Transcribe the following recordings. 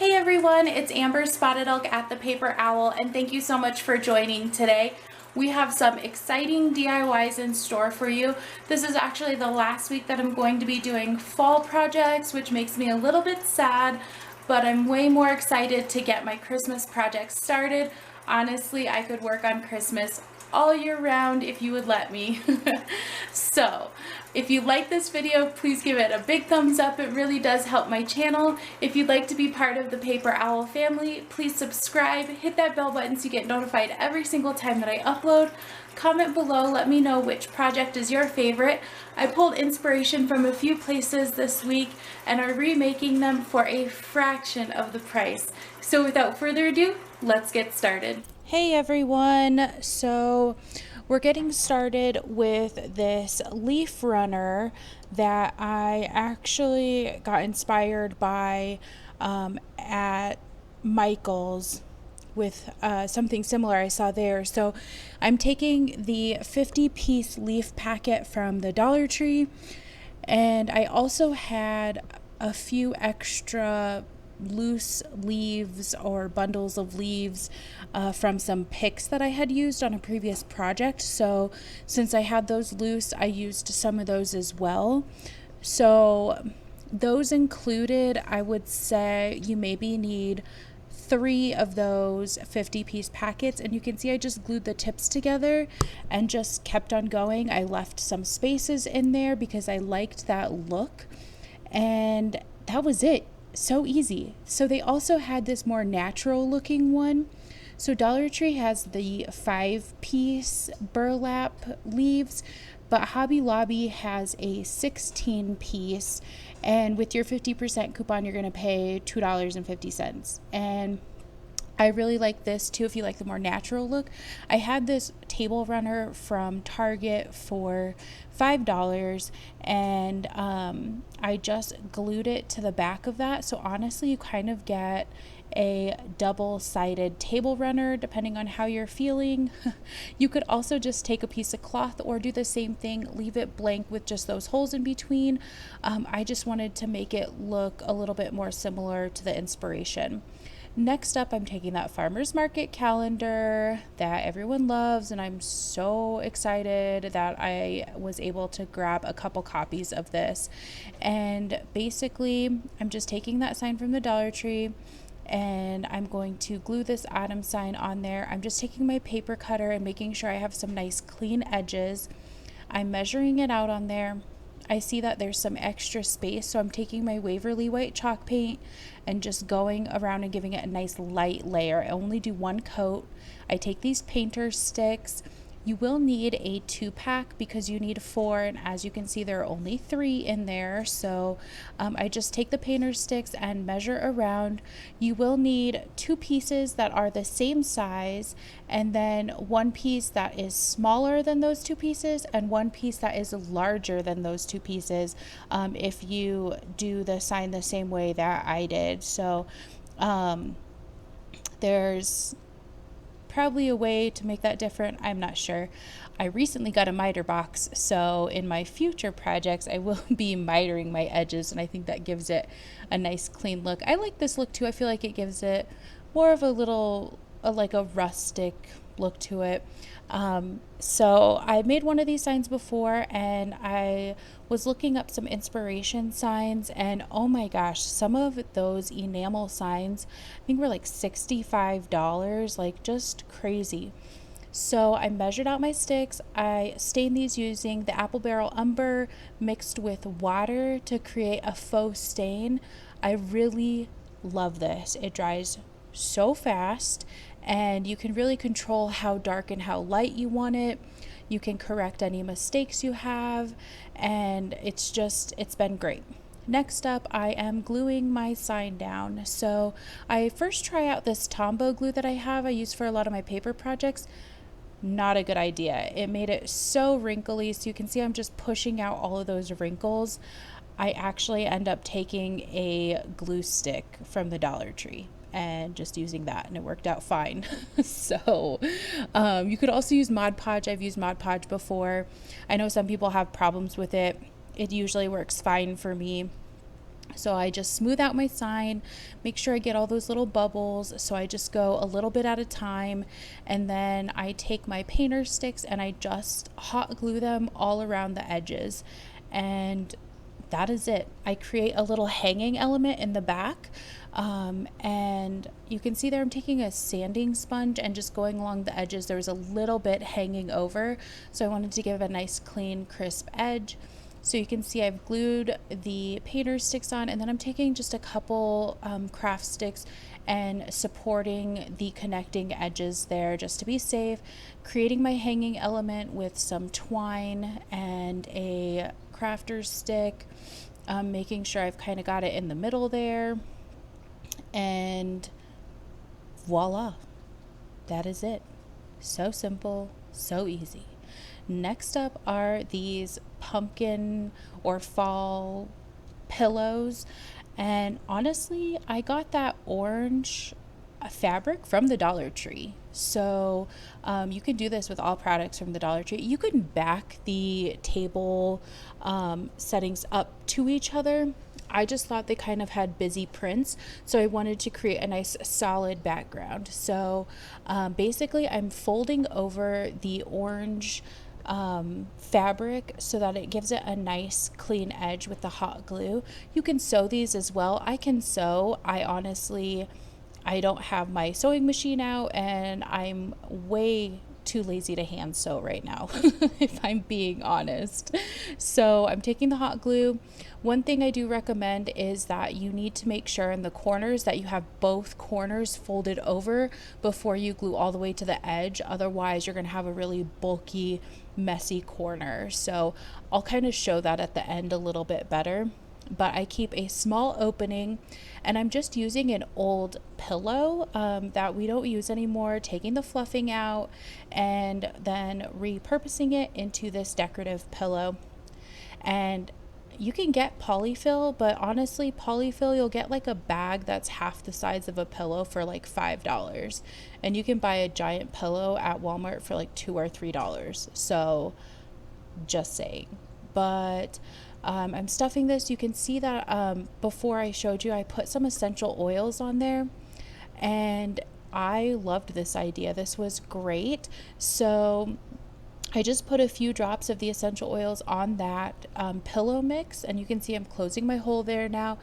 Hey everyone, it's Amber Spotted Elk at the Paper Owl, and thank you so much for joining today. We have some exciting DIYs in store for you. This is actually the last week that I'm going to be doing fall projects, which makes me a little bit sad, but I'm way more excited to get my Christmas projects started. Honestly, I could work on Christmas all year round if you would let me. So, if you like this video, please give it a big thumbs up. It really does help my channel. If you'd like to be part of the Paper Owl family, please subscribe, hit that bell button so you get notified every single time that I upload. Comment below, let me know which project is your favorite. I pulled inspiration from a few places this week and are remaking them for a fraction of the price. So without further ado, let's get started. Hey everyone, so we're getting started with this leaf runner that I actually got inspired by at Michael's with something similar I saw there. So I'm taking the 50-piece leaf packet from the Dollar Tree, and I also had a few extra loose leaves or bundles of leaves from some picks that I had used on a previous project. So since I had those loose, I used some of those as well. So those included, I would say you maybe need 3 of those 50-piece packets, and you can see I just glued the tips together and just kept on going. I left some spaces in there because I liked that look, and that was it. So easy. So they also had this more natural looking one. So Dollar Tree has the 5-piece burlap leaves, but Hobby Lobby has a 16-piece, and with your 50% coupon you're going to pay $2.50. And I really like this too if you like the more natural look. I had this table runner from Target for $5, and I just glued it to the back of that. So honestly, you kind of get a double-sided table runner depending on how you're feeling. You could also just take a piece of cloth or do the same thing, leave it blank with just those holes in between. I just wanted to make it look a little bit more similar to the inspiration. Next up, I'm taking that farmer's market calendar that everyone loves, and I'm so excited that I was able to grab a couple copies of this. And basically, I'm just taking that sign from the Dollar Tree, and I'm going to glue this autumn sign on there. I'm just taking my paper cutter and making sure I have some nice clean edges. I'm measuring it out on there. I see that there's some extra space, so I'm taking my Waverly white chalk paint and just going around and giving it a nice light layer. I only do 1 coat. I take these painter sticks. You will need a 2-pack because you need 4, and as you can see there are only 3 in there. So I just take the painter sticks and measure around. You will need 2 pieces that are the same size, and then 1 piece that is smaller than those 2 pieces and 1 piece that is larger than those 2 pieces if you do the sign the same way that I did. So there's probably a way to make that different. I'm not sure. I recently got a miter box, so in my future projects I will be mitering my edges, and I think that gives it a nice clean look. I like this look too. I feel like it gives it more of like a rustic look to it. So I made one of these signs before, and I was looking up some inspiration signs, and oh my gosh, some of those enamel signs I think were like $65, like just crazy. So I measured out my sticks. I stained these using the apple barrel umber mixed with water to create a faux stain. I really love this. It dries so fast, and you can really control how dark and how light you want it. You can correct any mistakes you have, and it's been great. Next up, I am gluing my sign down. So I first try out this Tombow glue that I use for a lot of my paper projects. Not a good idea. It made it so wrinkly, so you can see I'm just pushing out all of those wrinkles. I actually end up taking a glue stick from the Dollar Tree and just using that, and it worked out fine. So you could also use Mod Podge. I've used Mod Podge before. I know some people have problems with it. It usually works fine for me. So I just smooth out my sign, make sure I get all those little bubbles. So I just go a little bit at a time, and then I take my painter sticks and I just hot glue them all around the edges. And that is it. I create a little hanging element in the back. And you can see there I'm taking a sanding sponge and just going along the edges. There was a little bit hanging over, so I wanted to give a nice clean crisp edge. So you can see I've glued the painter sticks on, and then I'm taking just a couple craft sticks and supporting the connecting edges there just to be safe, creating my hanging element with some twine and a crafter's stick, making sure I've kind of got it in the middle there, and voila, that is it. So simple, so easy. Next up are these pumpkin or fall pillows. And honestly, I got that orange fabric from the Dollar Tree. So you can do this with all products from the Dollar Tree. You can back the table settings up to each other. I just thought they kind of had busy prints, so I wanted to create a nice solid background. So basically I'm folding over the orange fabric so that it gives it a nice clean edge with the hot glue. You can sew these as well. I can sew. I don't have my sewing machine out, and I'm way too lazy to hand sew right now, if I'm being honest. So I'm taking the hot glue. One thing I do recommend is that you need to make sure in the corners that you have both corners folded over before you glue all the way to the edge. Otherwise, you're going to have a really bulky, messy corner. So I'll kind of show that at the end a little bit better. But I keep a small opening, and I'm just using an old pillow that we don't use anymore, taking the fluffing out and then repurposing it into this decorative pillow. And you can get polyfill, but honestly, polyfill, you'll get like a bag that's half the size of a pillow for like $5. And you can buy a giant pillow at Walmart for like $2 or $3. So just saying. But I'm stuffing this. You can see that before I showed you, I put some essential oils on there, and I loved this idea. This was great. So I just put a few drops of the essential oils on that pillow mix, and you can see I'm closing my hole there now.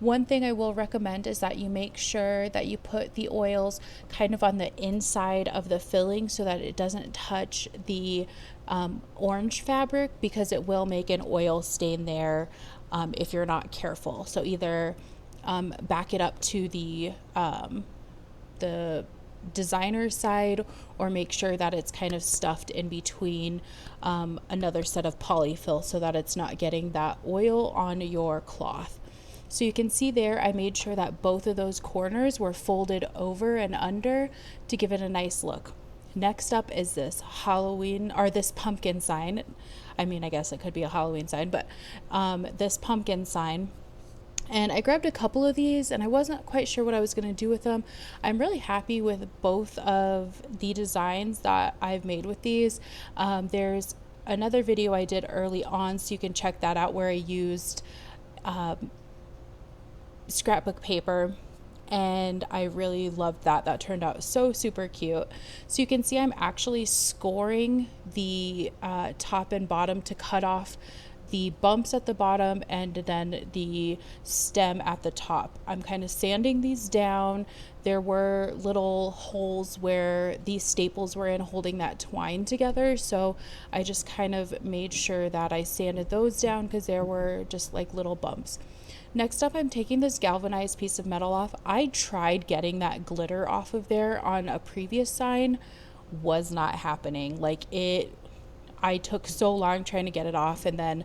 One thing I will recommend is that you make sure that you put the oils kind of on the inside of the filling so that it doesn't touch the orange fabric, because it will make an oil stain there if you're not careful. So either back it up to the designer side, or make sure that it's kind of stuffed in between another set of polyfill so that it's not getting that oil on your cloth. So you can see there I made sure that both of those corners were folded over and under to give it a nice look. Next up is this Halloween, or this pumpkin sign. I mean, I guess it could be a Halloween sign, but this pumpkin sign. And I grabbed a couple of these, and I wasn't quite sure what I was going to do with them. I'm really happy with both of the designs that I've made with these. There's another video I did early on, so you can check that out, where I used scrapbook paper, and I really loved that. That turned out so super cute. So you can see I'm actually scoring the top and bottom to cut off the bumps at the bottom and then the stem at the top. I'm kind of sanding these down. There were little holes where these staples were in holding that twine together, so I just kind of made sure that I sanded those down because there were just like little bumps. Next up, I'm taking this galvanized piece of metal off. I tried getting that glitter off of there on a previous sign, was not happening. I took so long trying to get it off, and then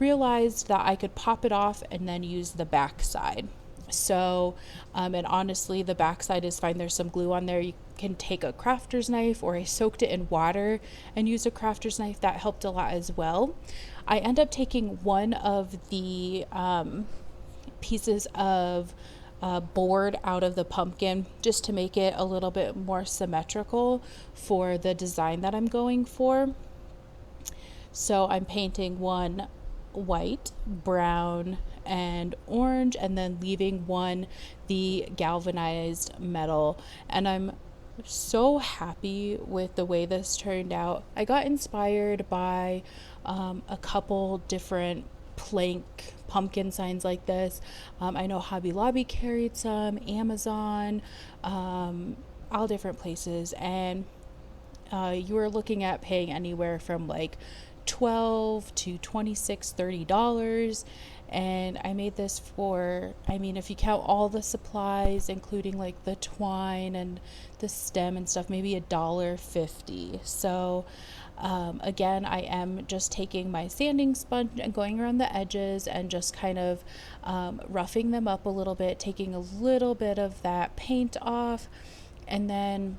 realized that I could pop it off and then use the back side. So, and honestly, the back side is fine. There's some glue on there. You can take a crafter's knife, or I soaked it in water and used a crafter's knife. That helped a lot as well. I end up taking one of the pieces of board out of the pumpkin just to make it a little bit more symmetrical for the design that I'm going for. So I'm painting one white, brown, and orange, and then leaving one the galvanized metal. And I'm so happy with the way this turned out. I got inspired by a couple different plank pumpkin signs like this. I know Hobby Lobby carried some, Amazon, all different places, and you were looking at paying anywhere from like $12 to $26, $30. And I made this for, I mean, if you count all the supplies, including like the twine and the stem and stuff, maybe $1.50. So again, I am just taking my sanding sponge and going around the edges and just kind of roughing them up a little bit, taking a little bit of that paint off, and then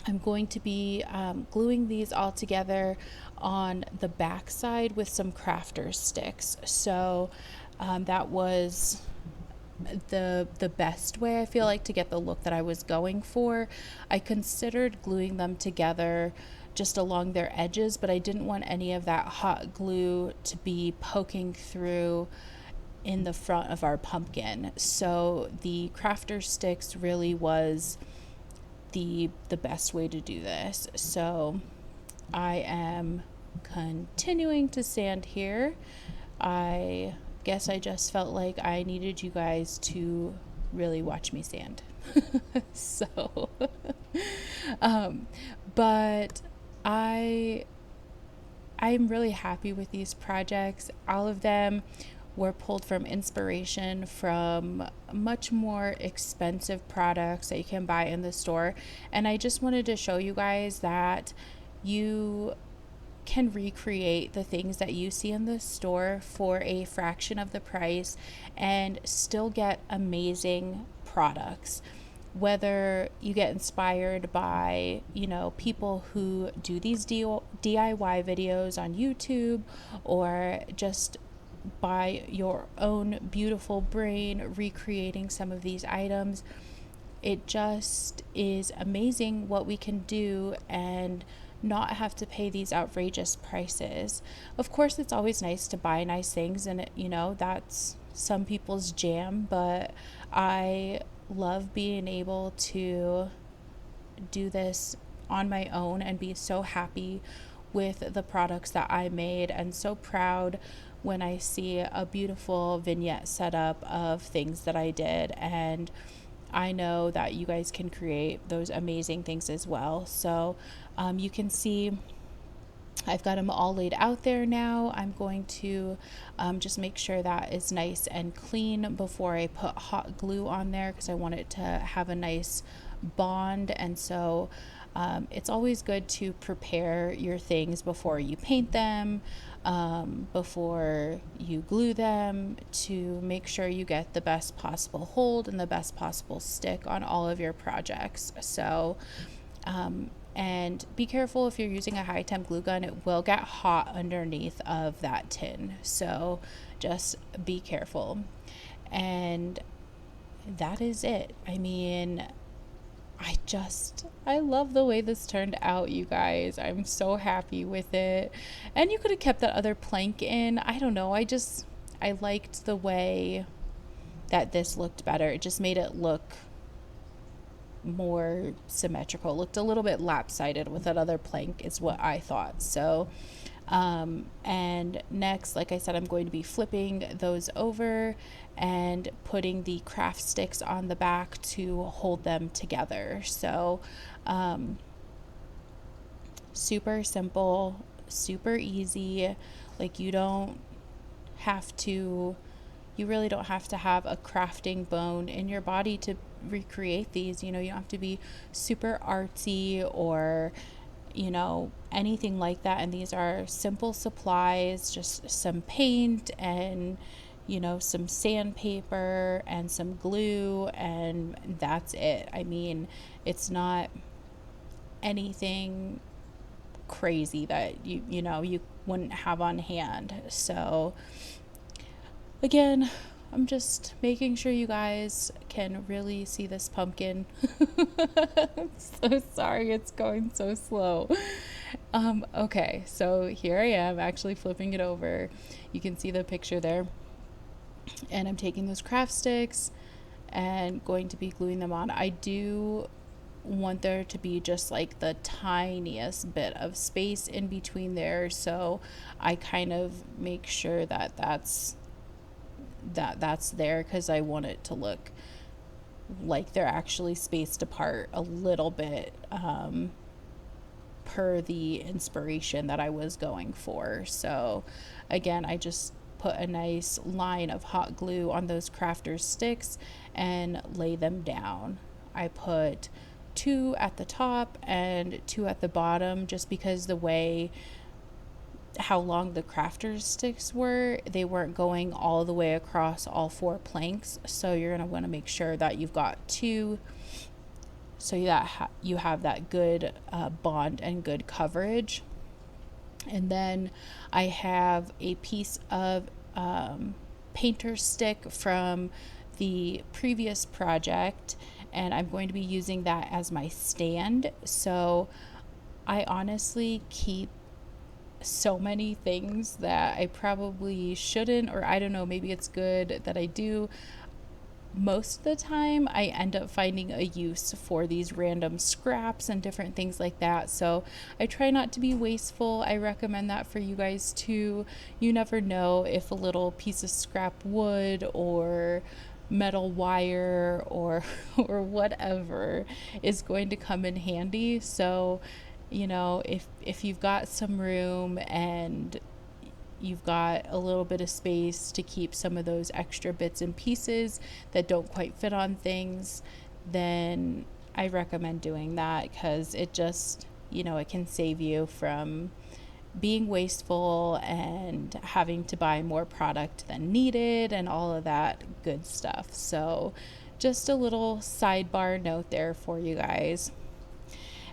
I'm going to be gluing these all together on the back side with some crafter sticks. So that was the best way, I feel like, to get the look that I was going for. I considered gluing them together just along their edges, but I didn't want any of that hot glue to be poking through in the front of our pumpkin. So the crafter sticks really was the best way to do this. So I am continuing to sand here. I guess I just felt like I needed you guys to really watch me sand. So but I'm really happy with these projects. All of them were pulled from inspiration from much more expensive products that you can buy in the store. And I just wanted to show you guys that you can recreate the things that you see in the store for a fraction of the price and still get amazing products. Whether you get inspired by, you know, people who do these DIY videos on YouTube, or just by your own beautiful brain recreating some of these items, it just is amazing what we can do and not have to pay these outrageous prices. Of course, it's always nice to buy nice things, and you know, that's some people's jam, but I love being able to do this on my own and be so happy with the products that I made, and so proud when I see a beautiful vignette setup of things that I did. And I know that you guys can create those amazing things as well. So you can see I've got them all laid out there now. I'm going to just make sure that is nice and clean before I put hot glue on there, because I want it to have a nice bond. And so it's always good to prepare your things before you paint them, before you glue them, to make sure you get the best possible hold and the best possible stick on all of your projects. So and be careful if you're using a high temp glue gun, it will get hot underneath of that tin. So just be careful. And that is it. I mean, I love the way this turned out, you guys. I'm so happy with it. And you could have kept that other plank in. I don't know. I liked the way that this looked better. It just made it look more symmetrical. It looked a little bit lopsided with that other plank is what I thought. So and next, like I said, I'm going to be flipping those over and putting the craft sticks on the back to hold them together. So super simple, super easy. Like you really don't have to have a crafting bone in your body to recreate these. You know, you don't have to be super artsy or, you know, anything like that. And these are simple supplies, just some paint and, you know, some sandpaper and some glue, and that's it. I mean, it's not anything crazy that you know you wouldn't have on hand. So again, I'm just making sure you guys can really see this pumpkin. I'm so sorry it's going so slow. Okay, so here I am actually flipping it over. You can see the picture there. And I'm taking those craft sticks and going to be gluing them on. I do want there to be just like the tiniest bit of space in between there, so I kind of make sure that that's there, because I want it to look like they're actually spaced apart a little bit, per the inspiration that I was going for. So again, I just put a nice line of hot glue on those crafters sticks and lay them down. I put 2 at the top and 2 at the bottom, just because the way how long the crafters sticks were, they weren't going all the way across all 4 planks. So you're going to want to make sure that you've got 2, so that you have that good bond and good coverage. And then I have a piece of painter stick from the previous project, and I'm going to be using that as my stand. So I honestly keep so many things that I probably shouldn't, or I don't know, maybe it's good that I do. Most of the time I end up finding a use for these random scraps and different things like that, so I try not to be wasteful. I recommend that for you guys too. You never know if a little piece of scrap wood or metal wire or or whatever is going to come in handy. So if you've got some room and you've got a little bit of space to keep some of those extra bits and pieces that don't quite fit on things, then I recommend doing that, because it just, it can save you from being wasteful and having to buy more product than needed and all of that good stuff. So just a little sidebar note there for you guys.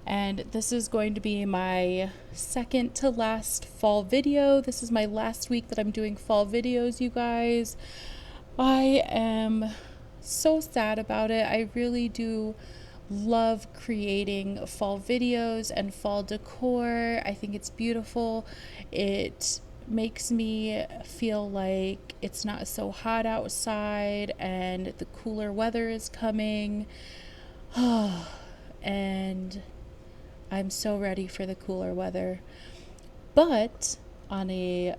And this is going to be my second to last fall video. This is my last week that I'm doing fall videos, you guys. I am so sad about it. I really do love creating fall videos and fall decor. I think it's beautiful. It makes me feel like it's not so hot outside and the cooler weather is coming. And I'm so ready for the cooler weather. But on a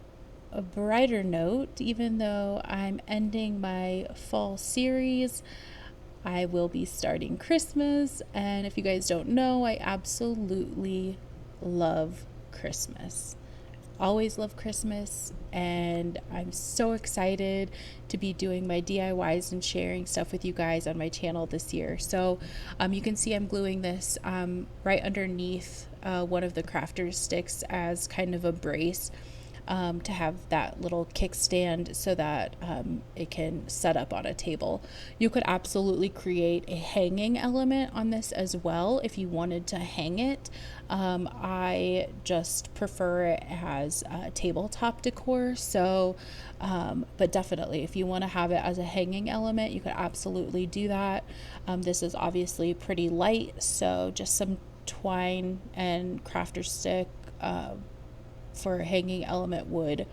brighter note, even though I'm ending my fall series, I will be starting Christmas. And if you guys don't know, I absolutely love Christmas. Always love Christmas, and I'm so excited to be doing my DIYs and sharing stuff with you guys on my channel this year. So you can see I'm gluing this right underneath one of the crafters sticks as kind of a brace, to have that little kickstand so that it can set up on a table. You could absolutely create a hanging element on this as well if you wanted to hang it. I just prefer it as tabletop decor. So, but definitely if you want to have it as a hanging element, you could absolutely do that. This is obviously pretty light, so just some twine and crafter stick for a hanging element would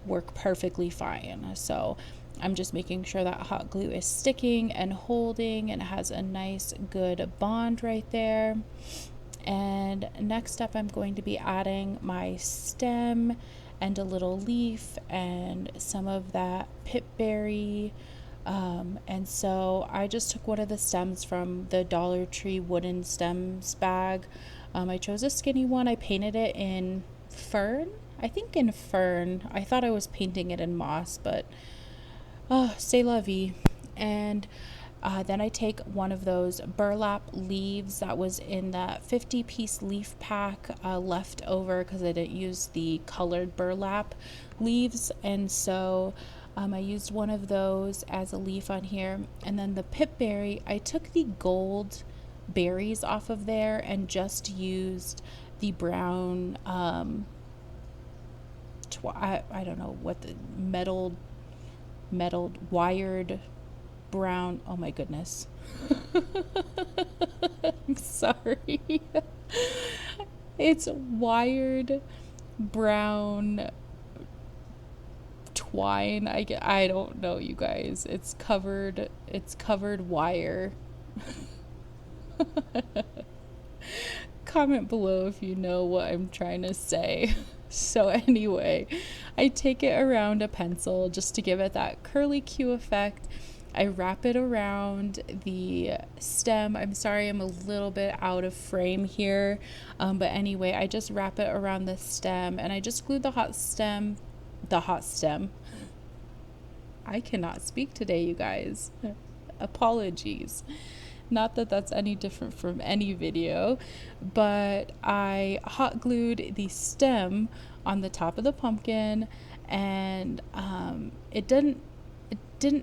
work perfectly fine. So I'm just making sure that hot glue is sticking and holding and it has a nice good bond right there. And next up, I'm going to be adding my stem and a little leaf and some of that pipberry. And so I just took one of the stems from the Dollar Tree wooden stems bag. I chose a skinny one. I painted it in fern. I think in fern. I thought I was painting it in moss, but c'est la vie. And then I take one of those burlap leaves that was in that 50-piece leaf pack left over because I didn't use the colored burlap leaves. And so I used one of those as a leaf on here. And then the pipberry, I took the gold berries off of there and just used the brown, I don't know what the metal wired brown, oh my goodness. I'm sorry. It's wired brown twine. I don't know, you guys. It's covered wire. Comment below if you know what I'm trying to say. So anyway, I take it around a pencil just to give it that curly Q effect. I wrap it around the stem. I'm sorry, I'm a little bit out of frame here. But anyway, I just wrap it around the stem and I just glue the hot stem. I cannot speak today, you guys. Apologies. Not that that's any different from any video, but I hot glued the stem on the top of the pumpkin, and it didn't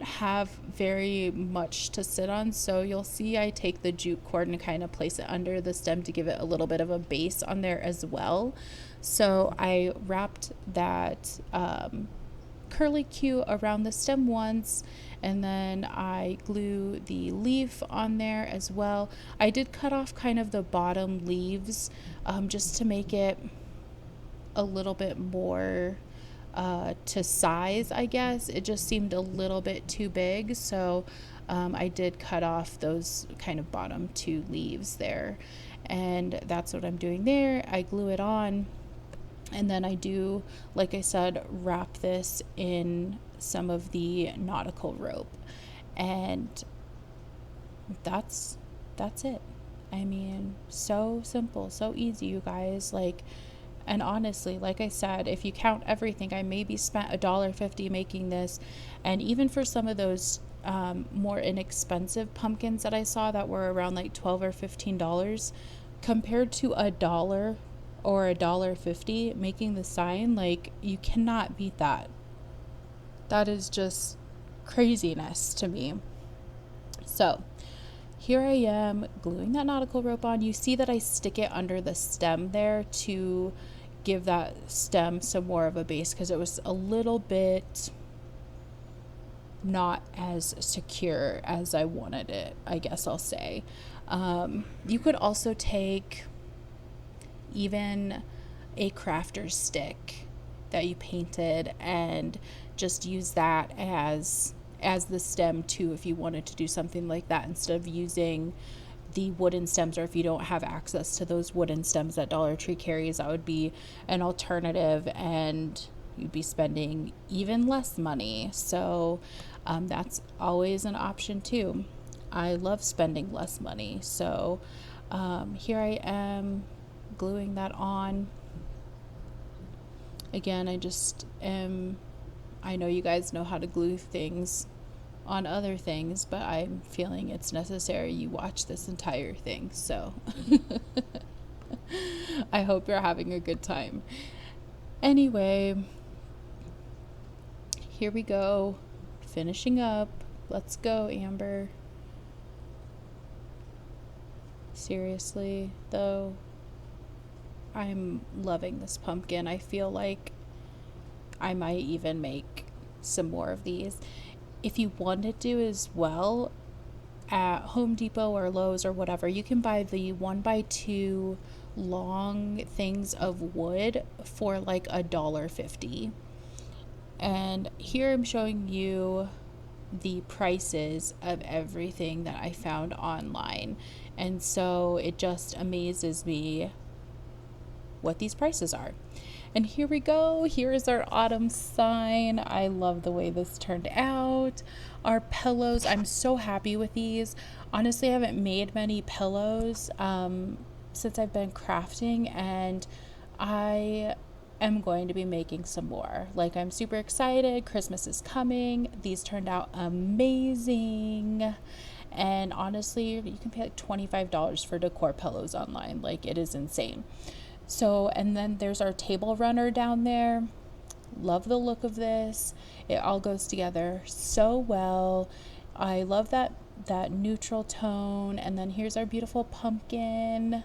have very much to sit on, so you'll see I take the jute cord and kind of place it under the stem to give it a little bit of a base on there as well. So I wrapped that curly Q around the stem once, and then I glue the leaf on there as well. I did cut off kind of the bottom leaves just to make it a little bit more to size, I guess. It just seemed a little bit too big, so I did cut off those kind of bottom two leaves there, and that's what I'm doing there. I glue it on, and then I do, like I said, wrap this in some of the nautical rope, and that's it. I mean, so simple, so easy, you guys. Like, and honestly, like I said, if you count everything, I maybe spent $1.50 making this, and even for some of those more inexpensive pumpkins that I saw that were around like $12 or $15, compared to $1 or $1.50 making the sign, like, you cannot beat that. That is just craziness to me. So here I am gluing that nautical rope on. You see that I stick it under the stem there to give that stem some more of a base, because it was a little bit not as secure as I wanted it, I guess I'll say. You could also take even a crafter's stick that you painted and just use that as the stem too, if you wanted to do something like that, instead of using the wooden stems, or if you don't have access to those wooden stems that Dollar Tree carries, that would be an alternative, and you'd be spending even less money. So that's always an option too. I love spending less money. So here I am gluing that on. Again, I know you guys know how to glue things on other things, but I'm feeling it's necessary you watch this entire thing. So I hope you're having a good time. Anyway, here we go, finishing up. Let's go, Amber. Seriously, though, I'm loving this pumpkin. I feel like I might even make some more of these. If you wanted to as well, at Home Depot or Lowe's or whatever, you can buy the 1x2 long things of wood for like $1.50. And here I'm showing you the prices of everything that I found online. And so it just amazes me what these prices are. And here we go. Here is our autumn sign. I love the way this turned out. Our pillows, I'm so happy with these. Honestly, I haven't made many pillows since I've been crafting, and I am going to be making some more. Like, I'm super excited. Christmas is coming. These turned out amazing. And honestly, you can pay like $25 for decor pillows online. Like, it is insane. So, and then there's our table runner down there. Love the look of this. It all goes together so well. I love that neutral tone. And then here's our beautiful pumpkin.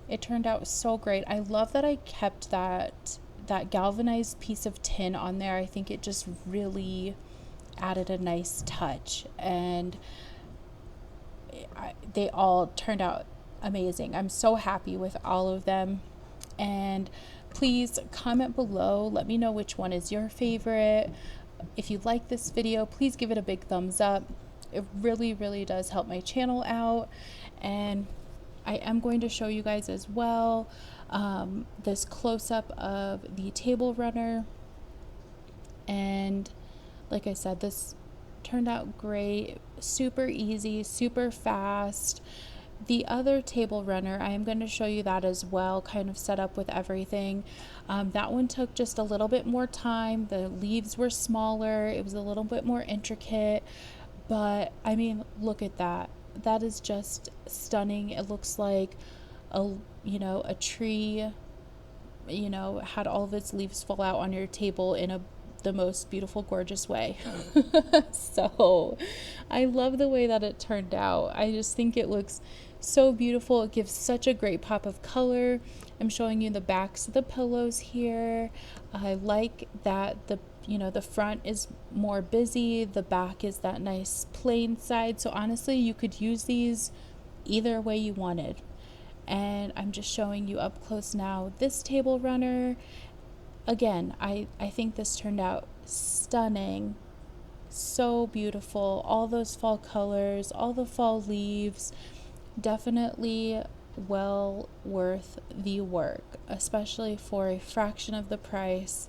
It turned out so great. I love that I kept that galvanized piece of tin on there. I think it just really added a nice touch, and they all turned out amazing. I'm so happy with all of them. And Please comment below, let me know which one is your favorite. If you like this video, please give it a big thumbs up. It really, really does help my channel out. And I am going to show you guys as well this close-up of the table runner. And like I said, this turned out great, super easy, super fast. The other table runner, I am going to show you that as well, kind of set up with everything. That one took just a little bit more time. The leaves were smaller. It was a little bit more intricate. But I mean, look at that. That is just stunning. It looks like a tree, had all of its leaves fall out on your table in the most beautiful, gorgeous way. So I love the way that it turned out. I just think it looks so beautiful. It gives such a great pop of color. I'm showing you the backs of the pillows here. I like that the front is more busy, the back is that nice plain side. So honestly, you could use these either way you wanted. And I'm just showing you up close now this table runner. Again, I think this turned out stunning. So beautiful. All those fall colors, all the fall leaves. Definitely well worth the work, especially for a fraction of the price.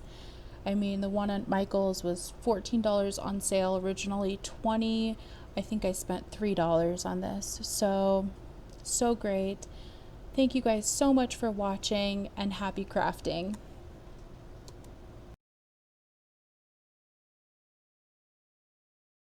I mean, the one at Michael's was $14 on sale, originally $20. I think I spent $3 on this. So great. Thank you guys so much for watching, and happy crafting.